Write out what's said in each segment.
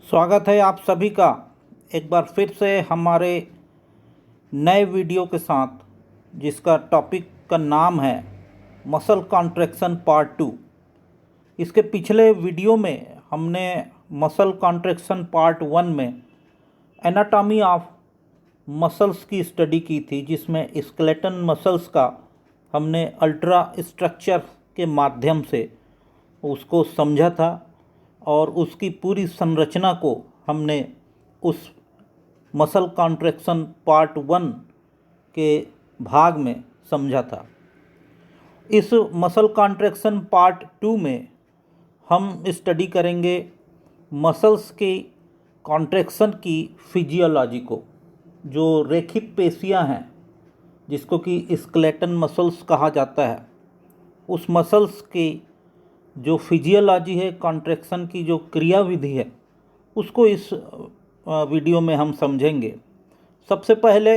स्वागत है आप सभी का एक बार फिर से हमारे नए वीडियो के साथ, जिसका टॉपिक का नाम है मसल कॉन्ट्रैक्शन पार्ट 2। इसके पिछले वीडियो में हमने मसल कॉन्ट्रैक्शन पार्ट 1 में एनाटॉमी ऑफ मसल्स की स्टडी की थी, जिसमें स्केलेटन मसल्स का हमने अल्ट्रा स्ट्रक्चर के माध्यम से उसको समझा था और उसकी पूरी संरचना को हमने उस मसल कॉन्ट्रैक्शन पार्ट 1 के भाग में समझा था। इस मसल कॉन्ट्रैक्शन पार्ट 2 में हम स्टडी करेंगे मसल्स के कॉन्ट्रैक्शन की फिजियोलॉजी को, जो रेखित पेशियां हैं जिसको कि स्केलेटन मसल्स कहा जाता है। उस मसल्स की जो फिजियोलॉजी है, कॉन्ट्रैक्शन की जो क्रियाविधि है, उसको इस वीडियो में हम समझेंगे। सबसे पहले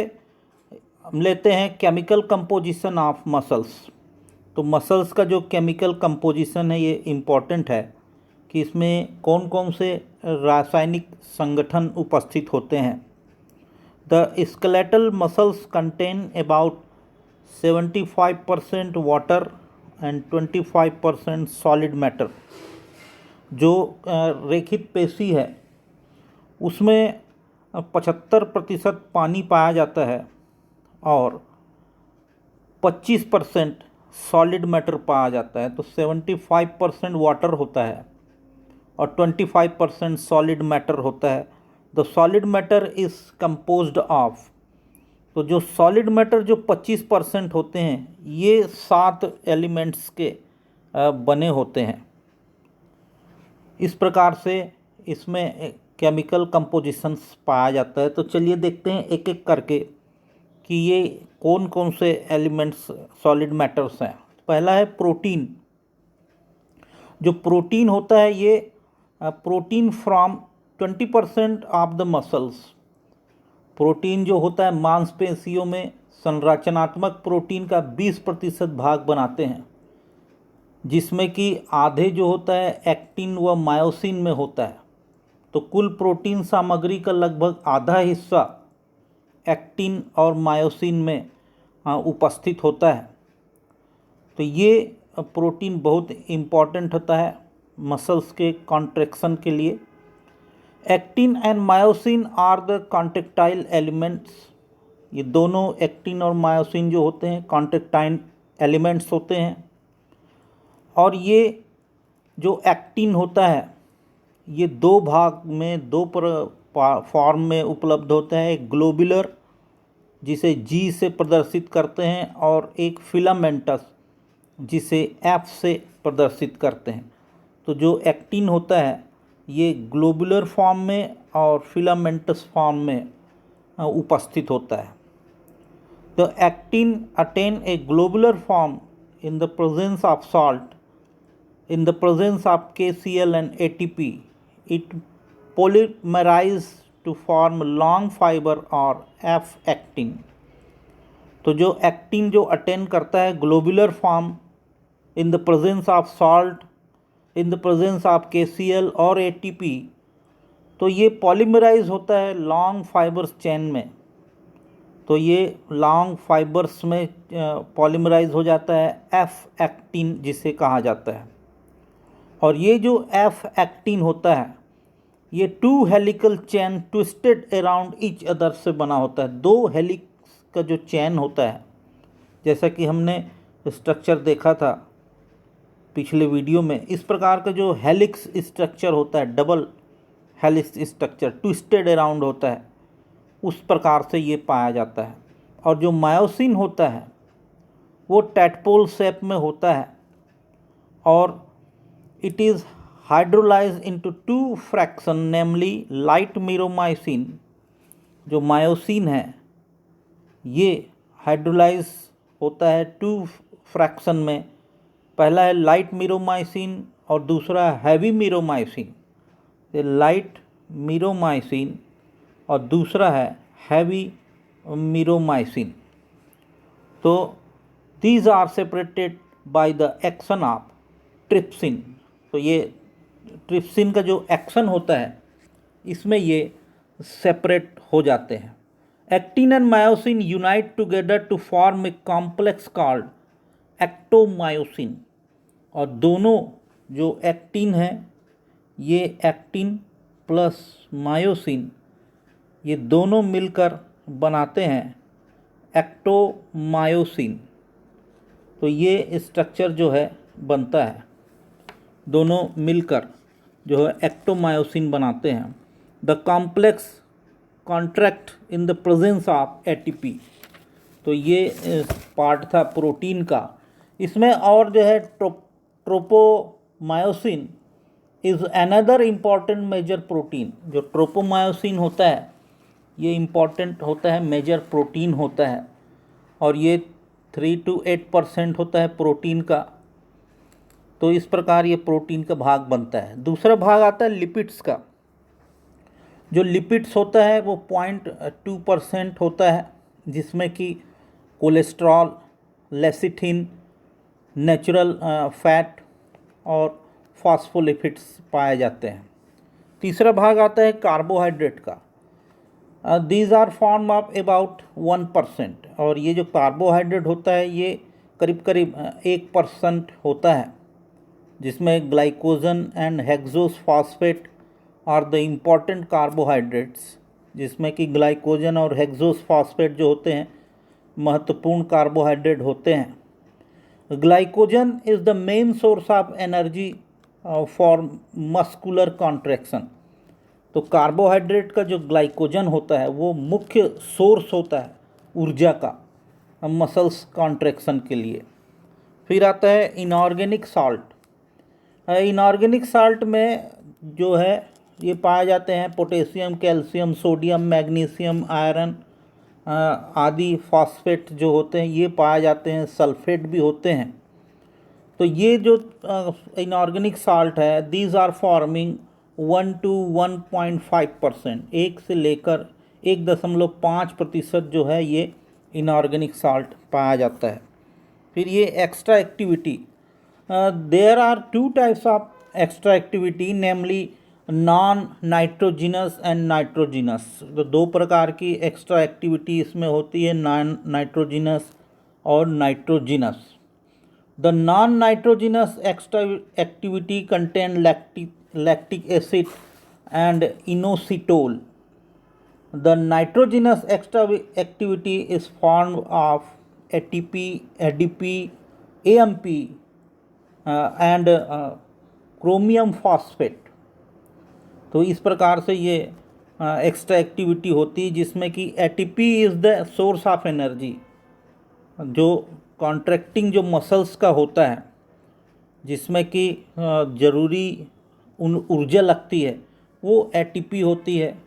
हम लेते हैं केमिकल कंपोजिशन ऑफ मसल्स। तो मसल्स का जो केमिकल कंपोजिशन है, ये इम्पॉर्टेंट है कि इसमें कौन कौन से रासायनिक संगठन उपस्थित होते हैं। The skeletal muscles contain about 75% water and 25% solid matter. जो रेखित पेशी है उसमें 75% पानी पाया जाता है और 25% सॉलिड मैटर पाया जाता है। तो 75% वाटर होता है और 25% सॉलिड मैटर होता है। The solid matter is composed of, तो जो सॉलिड मैटर जो 25% होते हैं, ये 7 एलिमेंट्स के बने होते हैं। इस प्रकार से इसमें केमिकल कंपोजिशंस पाया जाता है। तो चलिए देखते हैं एक एक करके कि ये कौन कौन से एलिमेंट्स सॉलिड मैटर्स हैं। पहला है प्रोटीन। जो प्रोटीन होता है, ये protein from 20% of the muscles. Protein जो होता है मांसपेशियों में संरचनात्मक प्रोटीन का 20% भाग बनाते हैं, जिसमें कि आधे जो होता है एक्टिन व मायोसिन में होता है। तो कुल प्रोटीन सामग्री का लगभग आधा हिस्सा एक्टिन और मायोसिन में उपस्थित होता है। तो ये प्रोटीन बहुत इम्पॉर्टेंट होता है मसल्स के कॉन्ट्रैक्शन के लिए। Actin and myosin are the contractile elements. ये दोनों एक्टिन और मायोसिन जो होते हैं कॉन्ट्रैक्टाइल एलिमेंट्स होते हैं। और ये जो एक्टिन होता है, ये दो भाग में, दो फॉर्म में उपलब्ध होता है। एक ग्लोबुलर, जिसे जी से प्रदर्शित करते हैं, और एक फिलामेंटस, जिसे एफ से प्रदर्शित करते हैं। तो जो एक्टिन होता है, ये ग्लोबुलर फॉर्म में और फिलामेंटस फॉर्म में उपस्थित होता है। The actin attain A globular form in the presence of salt, in the presence of KCl and ATP. It polymerizes to form long fiber or F-actin. तो जो एक्टिन जो attain करता है globular form in the presence of salt, in the presence of KCl और ATP, तो ये polymerase होता है लॉन्ग फाइबर्स चेन में। तो ये लॉन्ग फाइबर्स में पॉलीमराइज हो जाता है F-actin जिसे कहा जाता है। और ये जो F-actin होता है, ये 2 helical chain twisted around each other से बना होता है। 2 हेलिक्स का जो चेन होता है, जैसा कि हमने स्ट्रक्चर देखा था पिछले वीडियो में, इस प्रकार का जो हेलिक्स स्ट्रक्चर होता है, double helix structure twisted around होता है, उस प्रकार से ये पाया जाता है। और जो मायोसिन होता है वो टैडपोल शेप में होता है और it is hydrolyzed into 2 fraction, namely light myromycin। जो मायोसिन है ये हाइड्रोलाइज होता है 2 फ्रैक्शन में। पहला है लाइट मीरोमाइसिन और दूसरा हैवी मीरोमाइसिन। ये लाइट मीरोमाइसिन और दूसरा है हैवी मीरोमाइसिन। तो these are separated by the action of trypsin. तो ये ट्रिप्सिन का जो एक्शन होता है इसमें ये सेपरेट हो जाते हैं। Actin and myosin unite together to form a complex called actomyosin. और दोनों जो एक्टिन है, ये एक्टिन प्लस मायोसिन, ये दोनों मिलकर बनाते हैं एक्टोमायोसिन। तो ये स्ट्रक्चर जो है बनता है, दोनों मिलकर जो है एक्टोमायोसिन बनाते हैं। The complex contract in the presence of ATP. तो ये पार्ट था प्रोटीन का। इसमें और जो है tropomyosin is another important major protein. जो ट्रोपोमायोसिन होता है ये इम्पॉर्टेंट होता है, मेजर प्रोटीन होता है, और ये 3 to 8% होता है प्रोटीन का। तो इस प्रकार ये प्रोटीन का भाग बनता है। दूसरा भाग आता है लिपिड्स का। जो लिपिड्स होता है वो 0.2% होता है, जिसमें कि कोलेस्ट्रॉल, लेसिथिन, नेचुरल फैट और फॉस्फोलिपिड्स पाए जाते हैं। तीसरा भाग आता है कार्बोहाइड्रेट का। These are form of about 1%। और ये जो कार्बोहाइड्रेट होता है ये करीब करीब 1% होता है, जिसमें glycogen and hexose phosphate are the important carbohydrates, जिसमें कि ग्लाइकोजन और हेक्सोस फॉस्फेट जो होते हैं महत्वपूर्ण कार्बोहाइड्रेट होते हैं। Glycogen is the main source of energy for muscular contraction. तो कार्बोहाइड्रेट का जो ग्लाइकोजन होता है वो मुख्य सोर्स होता है ऊर्जा का मसल्स कॉन्ट्रैक्शन के लिए। फिर आता है इनऑर्गेनिक साल्ट। इनऑर्गेनिक साल्ट में जो है ये पाए जाते हैं potassium, calcium, sodium, magnesium, iron आदि फॉस्फेट जो होते हैं ये पाए जाते हैं, सल्फेट भी होते हैं। तो ये जो इनऑर्गेनिक साल्ट है, दीज आर फॉर्मिंग 1 to 1.5%, 1 से लेकर 1.5% जो है ये इनऑर्गेनिक साल्ट पाया जाता है। फिर ये extra activity, there are 2 types of extra activity, namely non nitrogenous and nitrogenous. तो 2 प्रकार की एक्स्ट्रा एक्टिविटी इसमें होती है, नॉन नाइट्रोजिनस और nitrogenous. The non nitrogenous extra activity contain lactic acid and inositol. The nitrogenous extra activity is formed of ATP, ADP, AMP and chromium phosphate. तो इस प्रकार से ये एक्स्ट्रा एक्टिविटी होती है, जिसमें कि ATP is the source of energy. जो कॉन्ट्रैक्टिंग जो मसल्स का होता है, जिसमें कि ज़रूरी ऊर्जा लगती है, वो एटीपी होती है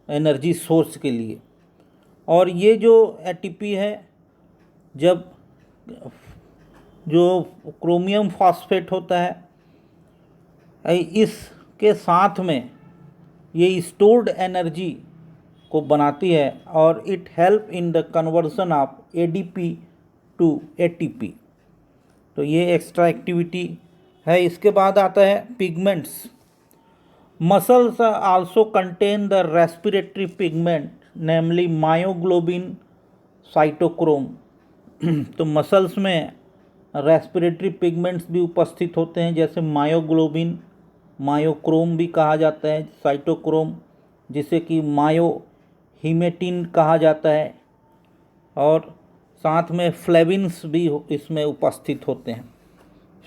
एनर्जी सोर्स के लिए। और ये जो एटीपी है, जब जो क्रोमियम फॉस्फेट होता है इसके साथ में ये स्टोर्ड एनर्जी को बनाती है और it help in the conversion of ADP to ATP. तो ये एक्स्ट्रा एक्टिविटी है। इसके बाद आता है pigments. Muscles also contain the respiratory pigment, namely myoglobin, cytochrome. तो मसल्स में रेस्पिरेटरी पिगमेंट्स भी उपस्थित होते हैं, जैसे मायोग्लोबिन, मायोक्रोम भी कहा जाता है, साइटोक्रोम जिसे कि मायोहिमेटिन कहा जाता है, और साथ में फ्लेविन्स भी इसमें उपस्थित होते हैं।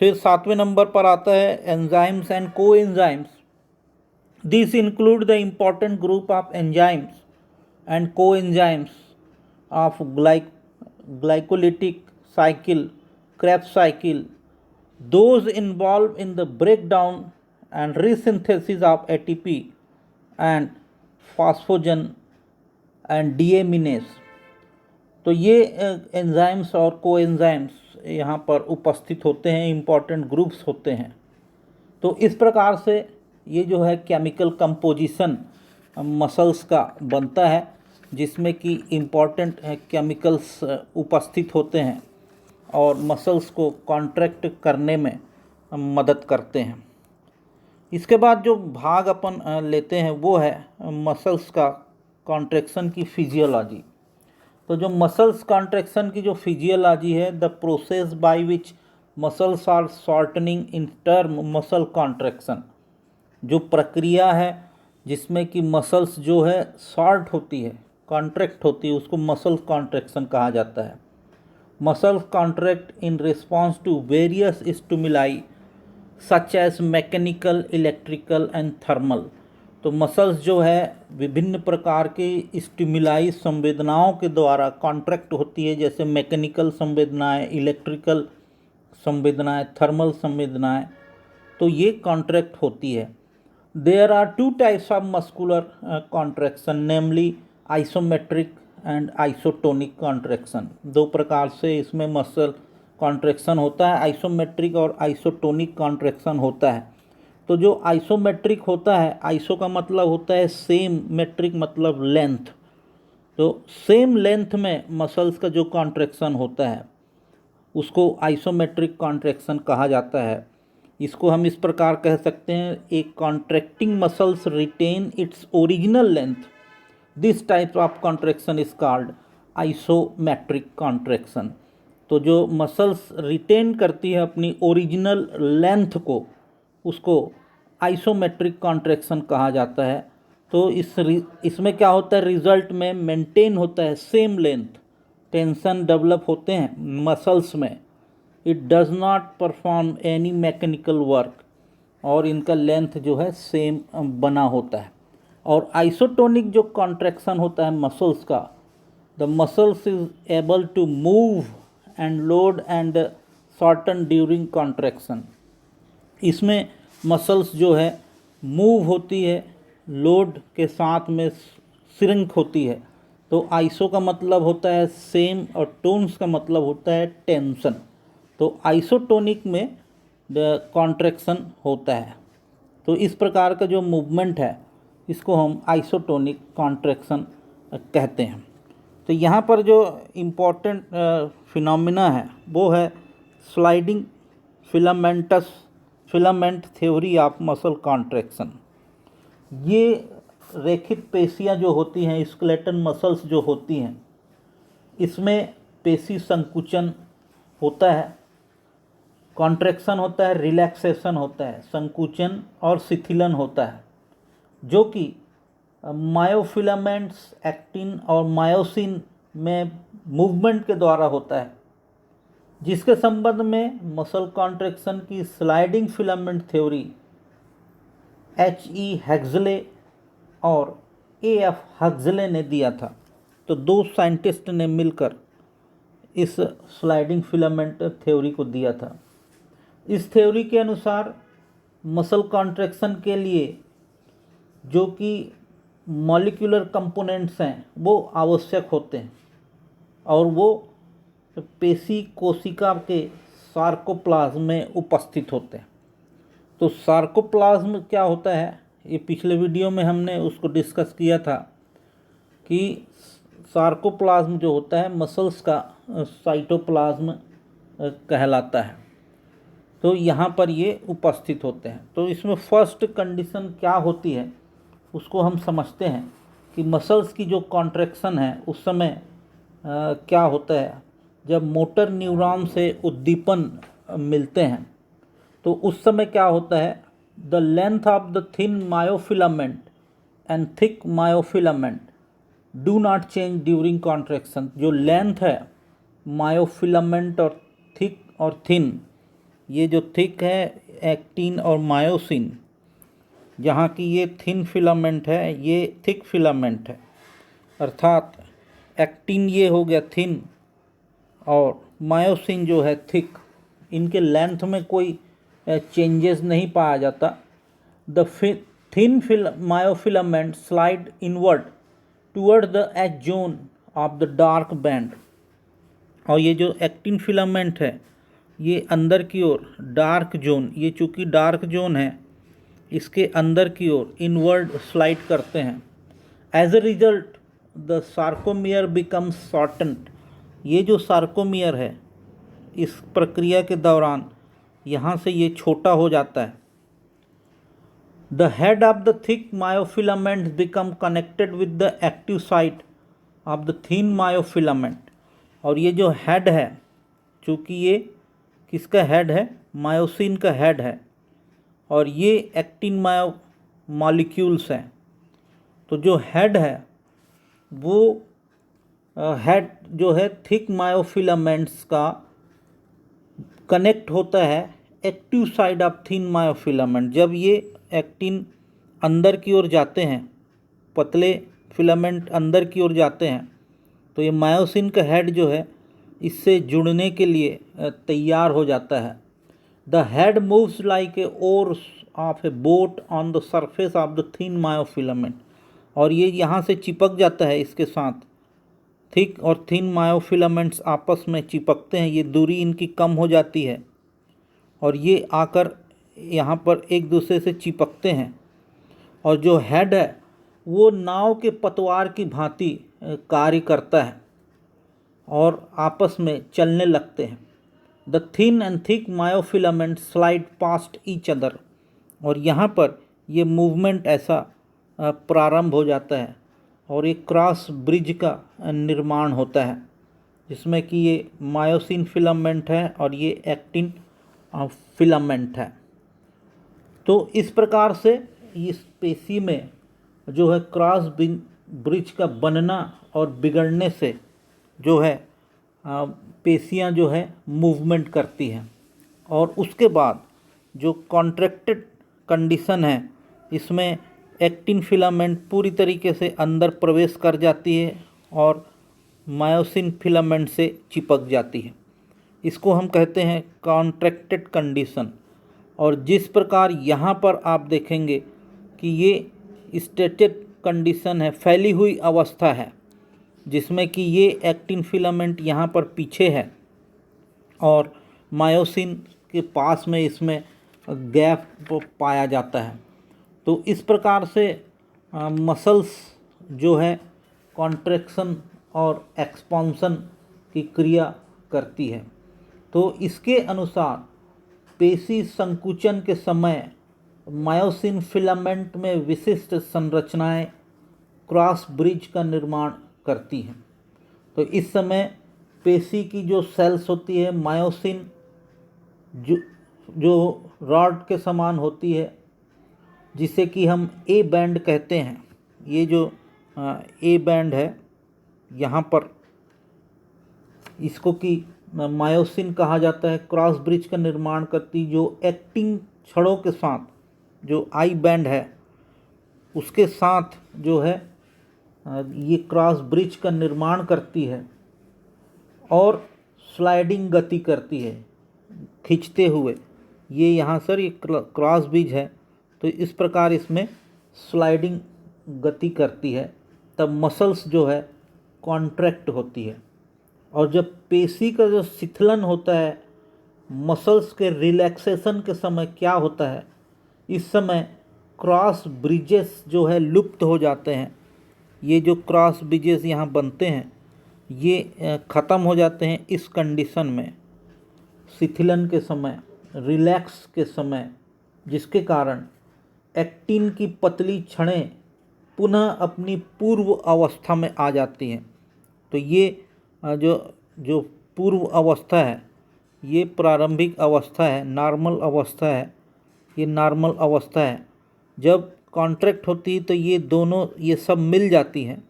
फिर 7वें नंबर पर आता है enzymes and coenzymes. This include the important group of enzymes and coenzymes of glycolytic cycle, Krebs cycle, those involve in the breakdown and resynthesis of ATP and phosphagen and deaminase. तो ये enzymes और coenzymes यहाँ पर उपस्थित होते हैं, important groups होते हैं। तो इस प्रकार से ये जो है केमिकल कंपोजिशन मसल्स का बनता है, जिसमें कि इम्पॉर्टेंट केमिकल्स उपस्थित होते हैं और मसल्स को कॉन्ट्रैक्ट करने में मदद करते हैं। इसके बाद जो भाग अपन लेते हैं वो है मसल्स का कॉन्ट्रैक्शन की फिजियोलॉजी। तो जो मसल्स कॉन्ट्रैक्शन की जो फिजियोलॉजी है, the process by which muscles are shortening in term muscle contraction, जो प्रक्रिया है जिसमें कि मसल्स जो है शॉर्ट होती है, कॉन्ट्रैक्ट होती है, उसको मसल कॉन्ट्रैक्शन कहा जाता है। Muscles contract in response to various stimuli such as mechanical, electrical and thermal. तो मसल्स जो है विभिन्न प्रकार के स्टिमुलाई संवेदनाओं के द्वारा कॉन्ट्रैक्ट होती है, जैसे मैकेनिकल संवेदनाएं, इलेक्ट्रिकल संवेदनाएं, थर्मल संवेदनाएं, तो ये कॉन्ट्रैक्ट होती है। There are two types of muscular contraction, namely isometric and isotonic contraction. दो प्रकार से इसमें मसल कॉन्ट्रैक्शन होता है, आइसोमेट्रिक और आइसोटोनिक कॉन्ट्रैक्शन होता है। तो जो आइसोमेट्रिक होता है, आइसो का मतलब होता है सेम, मेट्रिक मतलब लेंथ, तो सेम लेंथ में मसल्स का जो कॉन्ट्रैक्शन होता है उसको आइसोमेट्रिक कॉन्ट्रैक्शन कहा जाता है। इसको हम इस प्रकार कह सकते हैं, एक contracting muscles retain its original length, this type of contraction is called isometric contraction. तो जो मसल्स रिटेन करती है अपनी ओरिजिनल लेंथ को, उसको आइसोमेट्रिक कॉन्ट्रैक्शन कहा जाता है। तो इसमें क्या होता है, रिजल्ट में मेंटेन होता है सेम लेंथ, टेंशन डेवलप होते हैं मसल्स में, it does not perform any mechanical work, और इनका लेंथ जो है सेम बना होता है। और आइसोटोनिक जो कॉन्ट्रैक्शन होता है मसल्स का, the muscles is able to move and load and shorten during contraction. इसमें मसल्स जो है मूव होती है, लोड के साथ में श्रिंक होती है। तो आइसो का मतलब होता है सेम और टोन्स का मतलब होता है टेंशन। तो आइसोटोनिक में कॉन्ट्रैक्शन होता है। तो इस प्रकार का जो मूवमेंट है इसको हम आइसोटोनिक कॉन्ट्रैक्शन कहते हैं। तो यहाँ पर जो इम्पोर्टेंट फिनोमिना है वो है sliding filament theory of muscle contraction. ये रेखित पेशियाँ जो होती हैं, स्केलेटन मसल्स जो होती हैं, इसमें पेशी संकुचन होता है, कॉन्ट्रैक्शन होता है, रिलैक्सेशन होता है, संकुचन और शिथिलन होता है, जो कि मायोफिलामेंट्स, एक्टिन और मायोसिन में मूवमेंट के द्वारा होता है। जिसके संबंध में मसल कॉन्ट्रैक्शन की स्लाइडिंग फिलामेंट थ्योरी H.E. हेक्सले और A.F. हक्सले ने दिया था। तो दो साइंटिस्ट ने मिलकर इस स्लाइडिंग फिलामेंट थ्योरी को दिया था। इस थ्योरी के अनुसार मसल कॉन्ट्रैक्शन के लिए जो कि मॉलिक्यूलर कंपोनेंट्स हैं वो आवश्यक होते हैं, और वो पेशी कोशिका के सार्कोप्लाज्म में उपस्थित होते हैं। तो सार्कोप्लाज्म क्या होता है, ये पिछले वीडियो में हमने उसको डिस्कस किया था कि सार्कोप्लाज्म जो होता है मसल्स का साइटोप्लाज्म कहलाता है। तो यहाँ पर ये उपस्थित होते हैं। तो इसमें फर्स्ट कंडीशन क्या होती है उसको हम समझते हैं कि मसल्स की जो कॉन्ट्रैक्शन है उस समय क्या होता है, जब मोटर न्यूरॉन से उद्दीपन मिलते हैं तो उस समय क्या होता है, the length of the thin myofilament and thick myofilament do not change during contraction. जो लेंथ है मायोफिलामेंट और थिक और थिन, ये जो थिक है एक्टिन और मायोसिन, जहाँ की ये थिन फिलामेंट है, ये थिक फिलामेंट है, अर्थात एक्टिन ये हो गया थिन और मायोसिन जो है थिक, इनके लेंथ में कोई चेंजेस नहीं पाया जाता। The thin myofilament slide inward toward the H zone of the dark band, और ये जो एक्टिन फिलामेंट है ये अंदर की ओर डार्क जोन, ये चूँकि डार्क जोन है इसके अंदर की ओर इनवर्ड स्लाइड करते हैं। As a result the sarcomere becomes shortened. ये जो सार्कोमियर है इस प्रक्रिया के दौरान यहाँ से ये छोटा हो जाता है The head of the thick myofilaments become connected with the active site of the thin myofilament. और ये जो हेड है, चूँकि ये किसका हेड है, मायोसिन का हेड है, और ये एक्टिन मायो मॉलिक्यूल्स हैं। तो जो हेड है वो हेड जो है थिक मायोफिलामेंट्स का कनेक्ट होता है active side of thin myofilament. जब ये एक्टिन अंदर की ओर जाते हैं, पतले फिलामेंट अंदर की ओर जाते हैं, तो ये मायोसिन का हेड जो है इससे जुड़ने के लिए तैयार हो जाता है। The head moves like a ores of A boat on the surface of the thin myofilament. और ये यहाँ से चिपक जाता है, इसके साथ थिक और थिन मायोफिलामेंट्स आपस में चिपकते हैं, ये दूरी इनकी कम हो जाती है और ये आकर यहाँ पर एक दूसरे से चिपकते हैं। और जो हेड है वो नाव के पतवार की भांति कार्य करता है और आपस में चलने लगते हैं। The thin and thick myofilament slide past each other. और यहाँ पर ये मूवमेंट ऐसा प्रारंभ हो जाता है और एक क्रॉस ब्रिज का निर्माण होता है, जिसमें कि ये मायोसिन फिलामेंट है और ये एक्टिन फिलामेंट है। तो इस प्रकार से इस पेशी में जो है क्रॉस ब्रिज का बनना और बिगड़ने से जो है पेशियां जो है मूवमेंट करती हैं। और उसके बाद जो कॉन्ट्रैक्टेड कंडीशन है, इसमें एक्टिन फिलामेंट पूरी तरीके से अंदर प्रवेश कर जाती है और मायोसिन फिलामेंट से चिपक जाती है। इसको हम कहते हैं कॉन्ट्रैक्टेड कंडीशन। और जिस प्रकार यहाँ पर आप देखेंगे कि ये स्टेटेड कंडीशन है, फैली हुई अवस्था है, जिसमें कि ये एक्टिन फिलामेंट यहाँ पर पीछे है और मायोसिन के पास में इसमें गैप पाया जाता है। तो इस प्रकार से मसल्स जो है कॉन्ट्रैक्शन और एक्सपांसन की क्रिया करती है। तो इसके अनुसार पेशी संकुचन के समय मायोसिन फिलामेंट में विशिष्ट संरचनाएं क्रॉस ब्रिज का निर्माण करती हैं। तो इस समय पेशी की जो सेल्स होती है मायोसिन जो रॉड के समान होती है, जिसे कि हम ए बैंड कहते हैं। ये जो ए बैंड है यहाँ पर, इसको कि मायोसिन कहा जाता है, क्रॉस ब्रिज का निर्माण करती। जो एक्टिन छड़ों के साथ जो आई बैंड है उसके साथ जो है ये क्रॉस ब्रिज का निर्माण करती है और स्लाइडिंग गति करती है खींचते हुए। ये यहाँ सर ये क्रॉस ब्रिज है, तो इस प्रकार इसमें स्लाइडिंग गति करती है, तब मसल्स जो है कॉन्ट्रैक्ट होती है। और जब पेशी का जो शिथिलन होता है मसल्स के रिलैक्सेशन के समय क्या होता है, इस समय क्रॉस ब्रिजेस जो है लुप्त हो जाते हैं। ये जो क्रॉस ब्रिजेस यहाँ बनते हैं ये ख़त्म हो जाते हैं इस कंडीशन में, शिथिलन के समय, रिलैक्स के समय, जिसके कारण एक्टिन की पतली छड़ें पुनः अपनी पूर्व अवस्था में आ जाती हैं। तो ये जो पूर्व अवस्था है ये प्रारंभिक अवस्था है, नॉर्मल अवस्था है, ये नॉर्मल अवस्था है। जब कॉन्ट्रैक्ट होती है तो ये दोनों ये सब मिल जाती हैं,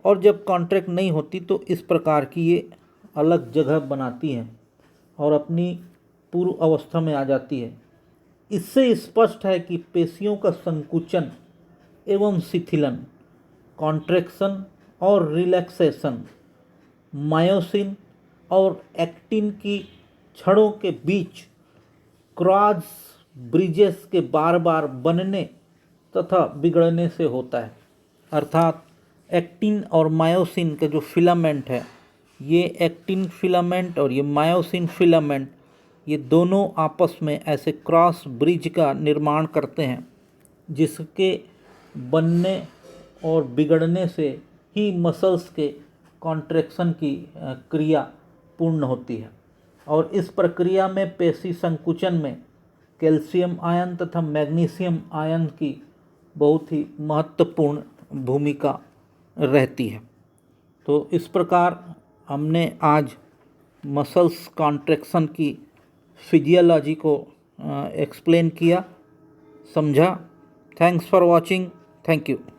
और जब कॉन्ट्रैक्ट नहीं होती तो इस प्रकार की ये अलग जगह बनाती हैं और अपनी पूर्व अवस्था में आ जाती है। इससे स्पष्ट है कि पेशियों का संकुचन एवं शिथिलन, कॉन्ट्रैक्शन और रिलैक्सेशन मायोसिन और एक्टिन की छड़ों के बीच क्रॉस ब्रिजेस के बार बार बनने तथा बिगड़ने से होता है। अर्थात एक्टिन और मायोसिन का जो फिलामेंट है, ये एक्टिन फिलामेंट और ये मायोसिन फिलामेंट, ये दोनों आपस में ऐसे क्रॉस ब्रिज का निर्माण करते हैं, जिसके बनने और बिगड़ने से ही मसल्स के कॉन्ट्रैक्शन की क्रिया पूर्ण होती है। और इस प्रक्रिया में पेशी संकुचन में कैल्शियम आयन तथा मैग्नीशियम आयन की बहुत ही महत्वपूर्ण भूमिका रहती है। तो इस प्रकार हमने आज मसल्स कॉन्ट्रैक्शन की फिजियोलॉजी को एक्सप्लेन किया, समझा। Thanks for watching. Thank you.